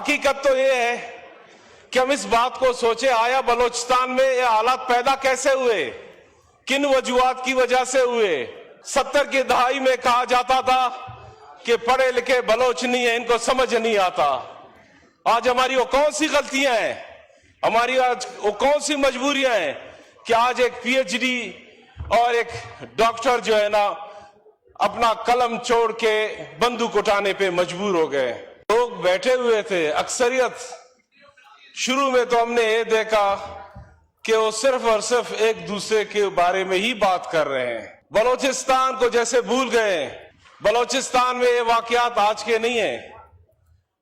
हकीकत तो ये है कि हम इस बात को सोचे, आया बलोचिस्तान में ये हालात पैदा कैसे हुए, किन वजूहात की वजह से हुए। 70 की दहाई में कहा जाता था कि पढ़े लिखे बलोच नहीं है, इनको समझ नहीं आता। आज हमारी वो कौन सी गलतियां हैं, हमारी आज वो कौन सी मजबूरियां हैं कि आज एक पीएचडी और एक डॉक्टर जो है ना अपना कलम छोड़ के बंदूक उठाने पे मजबूर हो गए। लोग बैठे हुए थे, अक्सरियत। शुरू में तो हमने ये देखा कि वो सिर्फ और सिर्फ एक दूसरे के बारे में ही बात कर रहे हैं, बलोचिस्तान को जैसे भूल गए। बलोचिस्तान में ये वाकयात आज के नहीं है।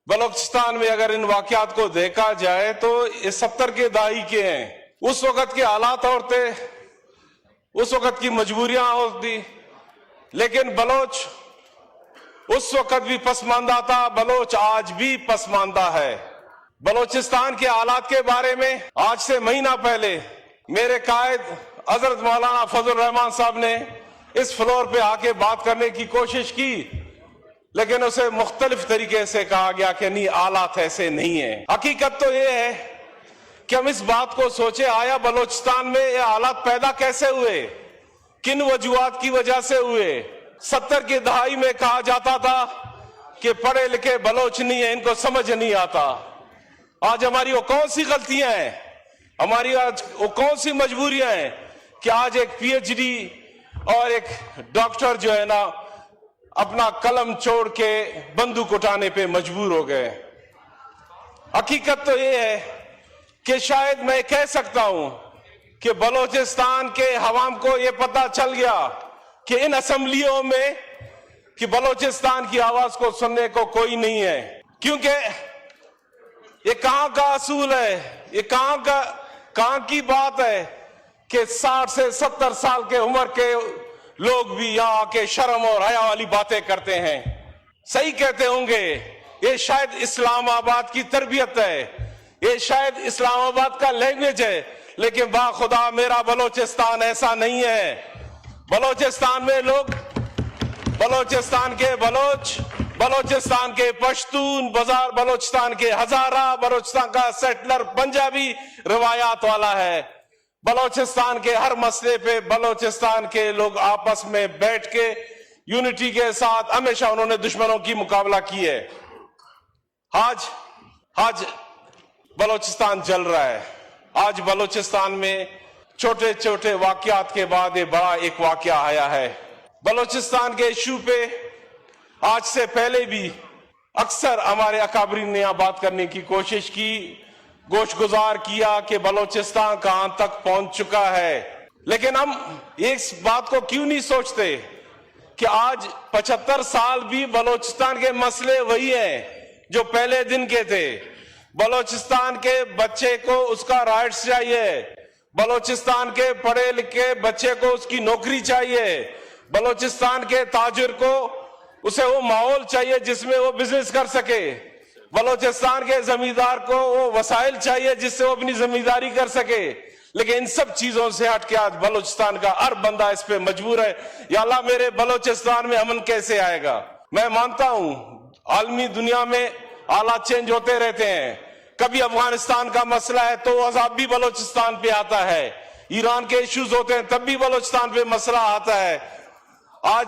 बलोचिस्तान में अगर इन वाकयात को देखा जाए तो ये 70 के दहाई के हैं। उस वक्त के हालात और थे, उस वक्त की मजबूरियां होती, लेकिन बलोच उस वक्त भी पसमानदा था, बलोच आज भी पसमानदा है। बलोचिस्तान के हालात के बारे में आज से महीना पहले मेरे कायद हजरत मौलाना फजल रहमान साहब ने इस फ्लोर पे आके बात करने की कोशिश की, लेकिन उसे मुख्तलिफ तरीके से कहा गया कि नहीं, हालात ऐसे नहीं है। हकीकत तो ये है कि हम इस बात को सोचे, आया बलोचिस्तान में ये हालात पैदा कैसे हुए, किन वजूहात की वजह से हुए। 70 की दहाई में कहा जाता था कि पढ़े लिखे बलोच नहीं है, इनको समझ नहीं आता। आज हमारी वो कौन सी गलतियां हैं, हमारी आज वो कौन सी मजबूरियां हैं कि आज एक पीएचडी और एक डॉक्टर जो है ना अपना कलम छोड़ के बंदूक उठाने पे मजबूर हो गए। हकीकत तो ये है कि शायद मैं कह सकता हूं कि बलोचिस्तान के हवाम को ये पता चल गया कि इन असेंबलियों में कि बलोचिस्तान की आवाज को सुनने को कोई नहीं है, क्योंकि ये कहां का असूल है, ये कहां की बात है कि 60 से 70 साल के उम्र के लोग भी यहाँ आके शर्म और हया वाली बातें करते हैं। सही कहते होंगे, ये शायद इस्लामाबाद की तरबियत है, ये शायद इस्लामाबाद का लैंग्वेज है, लेकिन बाखुदा मेरा बलोचिस्तान ऐसा नहीं है। बलोचिस्तान में लोग, बलोचिस्तान के बलोच, बलोचिस्तान के पश्तून, बाजार बलोचिस्तान के हजारा, बलोचिस्तान का सेटलर पंजाबी रवायात वाला है। बलोचिस्तान के हर मसले पे बलोचिस्तान के लोग आपस में बैठ के यूनिटी के साथ हमेशा उन्होंने दुश्मनों की मुकाबला की है। आज बलोचिस्तान जल रहा है। आज बलोचिस्तान में छोटे छोटे वाकयात के बाद ये बड़ा एक वाकया आया है। बलोचिस्तान के इशू पे आज से पहले भी अक्सर हमारे अकाबरीन ने यहां बात करने की कोशिश की, गोशगुजार किया कि बलोचिस्तान कहां तक पहुंच चुका है, लेकिन हम इस बात को क्यों नहीं सोचते कि आज 75 साल भी बलोचिस्तान के मसले वही हैं जो पहले दिन के थे। बलोचिस्तान के बच्चे को उसका राइट्स चाहिए, बलोचिस्तान के पढ़े लिखे बच्चे को उसकी नौकरी चाहिए, बलोचिस्तान के ताजिर को उसे वो माहौल चाहिए जिसमें वो बिजनेस कर सके, बलोचिस्तान के जमींदार को वो वसाइल चाहिए जिससे वो अपनी जमींदारी कर सके। लेकिन इन सब चीजों से हट के आज बलोचिस्तान का हर बंदा इस पे मजबूर है, या अल्लाह मेरे बलोचिस्तान में अमन कैसे आएगा। मैं मानता हूं आलमी दुनिया में हालात चेंज होते रहते हैं, कभी अफगानिस्तान का मसला है तो अजाब भी बलोचिस्तान पे आता है, ईरान के इश्यूज होते हैं तब भी बलोचिस्तान पे मसला आता है। आज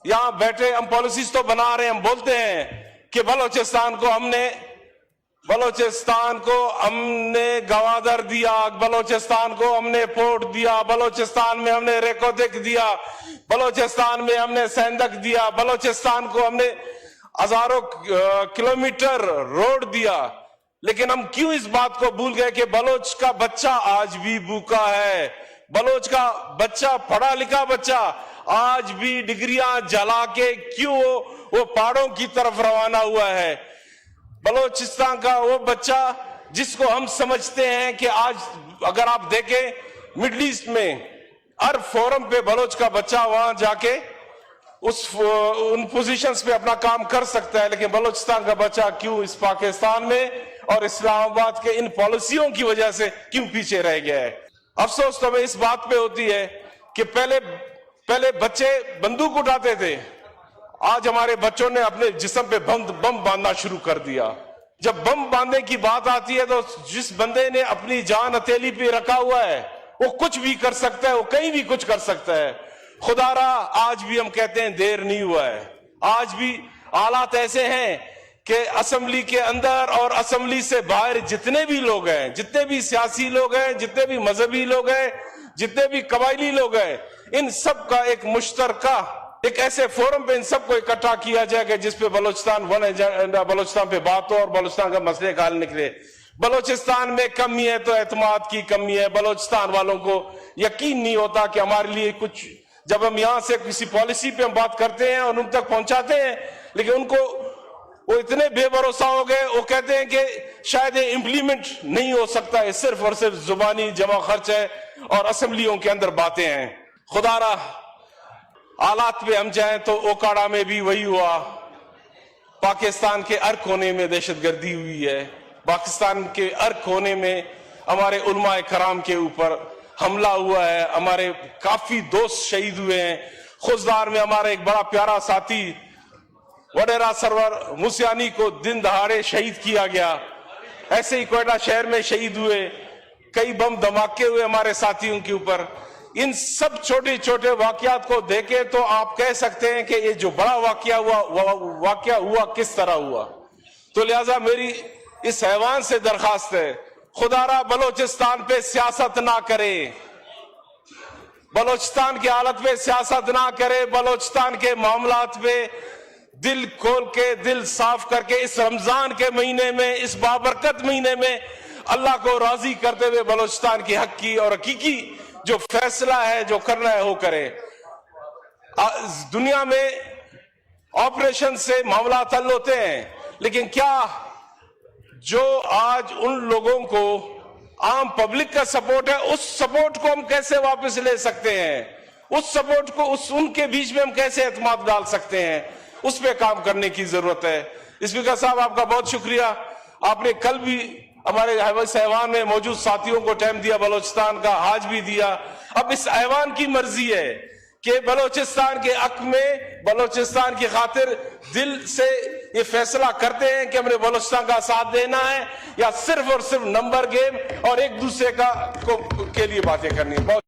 यहां बैठे हम पॉलिसीज तो बना रहे हैं, हम बोलते हैं कि बलोचिस्तान को हमने गवादर दिया, बलोचिस्तान को हमने पोर्ट दिया, बलोचिस्तान में हमने रेकोदिक दिया, बलोचिस्तान में हमने सेंदक दिया, बलोचिस्तान को हमने हजारों किलोमीटर रोड दिया। लेकिन हम क्यों इस बात को भूल गए कि बलोच का बच्चा आज भी भूखा है, बलोच का बच्चा, पढ़ा लिखा बच्चा आज भी डिग्रियां जला के क्यों वो पहाड़ों की तरफ रवाना हुआ है। बलोचिस्तान का वो बच्चा जिसको हम समझते हैं कि आज अगर आप देखें मिडिल ईस्ट में हर फोरम पे बलोच का बच्चा वहां जाके उन पोजीशंस पे अपना काम कर सकता है, लेकिन बलोचिस्तान का बच्चा क्यों इस पाकिस्तान में और इस्लामाबाद के इन पॉलिसियों की वजह से क्यों पीछे रह गया है। अफसोस तो हमें इस बात पे होती है कि पहले बच्चे बंदूक उठाते थे, आज हमारे बच्चों ने अपने जिस्म पे बम बांधना शुरू कर दिया। जब बम बांधने की बात आती है तो जिस बंदे ने अपनी जान हथेली पे रखा हुआ है वो कुछ भी कर सकता है, वो कहीं भी कुछ कर सकता है। खुदारा आज भी हम कहते हैं देर नहीं हुआ है। आज भी हालात ऐसे हैं कि असेंबली के अंदर और असेंबली से बाहर जितने भी लोग हैं, जितने भी सियासी लोग हैं, जितने भी मजहबी लोग हैं, जितने भी कबायली लोग हैं, इन सब का एक मुश्तरका एक ऐसे फोरम पे इन सबको इकट्ठा किया जाए कि जिस पे बलोचिस्तान वन एजेंडा, बलोचिस्तान पे बात हो और बलोचिस्तान का मसले का हल निकले। बलोचिस्तान में कमी है तो एतमाद की कमी है। बलोचिस्तान वालों को यकीन नहीं होता कि हमारे लिए कुछ, जब हम यहाँ से किसी पॉलिसी पे हम बात करते हैं और उन तक पहुंचाते हैं, लेकिन उनको वो इतने बेभरोसा हो गए, वो कहते हैं कि शायद ये इम्प्लीमेंट नहीं हो सकता, ये सिर्फ और सिर्फ जुबानी जमा खर्च है और असेंबलियों के अंदर बातें हैं। खुदारा हालात पे हम जाएं तो ओकाड़ा में भी वही हुआ। पाकिस्तान के हर कोने में दहशतगर्दी हुई है। पाकिस्तान के हर कोने में हमारे उलमाए कराम के ऊपर हमला हुआ है। हमारे काफी दोस्त शहीद हुए हैं। खुजदार में हमारा एक बड़ा प्यारा साथी वडेरा सरवर मुसियानी को दिन दहाड़े शहीद किया गया। ऐसे ही कोयटा शहर में शहीद हुए, कई बम धमाके हुए हमारे साथियों के ऊपर। इन सब छोटे छोटे वाकयात को देखे तो आप कह सकते हैं कि ये जो बड़ा वाकया हुआ किस तरह हुआ। तो लिहाजा मेरी इस हैवान से दरखास्त है, खुदारा बलोचिस्तान पे सियासत ना करे, बलोचिस्तान की हालत पे सियासत ना करे, बलोचिस्तान के मामलात पे दिल खोल के, दिल साफ करके इस रमजान के महीने में, इस बाबरकत महीने में अल्लाह को राजी करते हुए बलोचिस्तान की हक की और हकीकी जो फैसला है, जो करना है वो करे। दुनिया में ऑपरेशन से मामला हल होते हैं, लेकिन क्या जो आज उन लोगों को आम पब्लिक का सपोर्ट है, उस सपोर्ट को हम कैसे वापस ले सकते हैं? उस सपोर्ट को उनके बीच में हम कैसे एतमाद डाल सकते हैं? उस पे काम करने की जरूरत है। स्पीकर साहब, आपका बहुत शुक्रिया। आपने कल भी हमारे ऐवान में मौजूद साथियों को टाइम दिया, बलोचिस्तान का आज भी दिया। अब इस ऐवान की मर्जी है कि बलोचिस्तान के हक में, बलोचिस्तान की खातिर दिल से ये फैसला करते हैं कि हमने बलोचिस्तान का साथ देना है या सिर्फ और सिर्फ नंबर गेम और एक दूसरे के लिए बातें करनी है।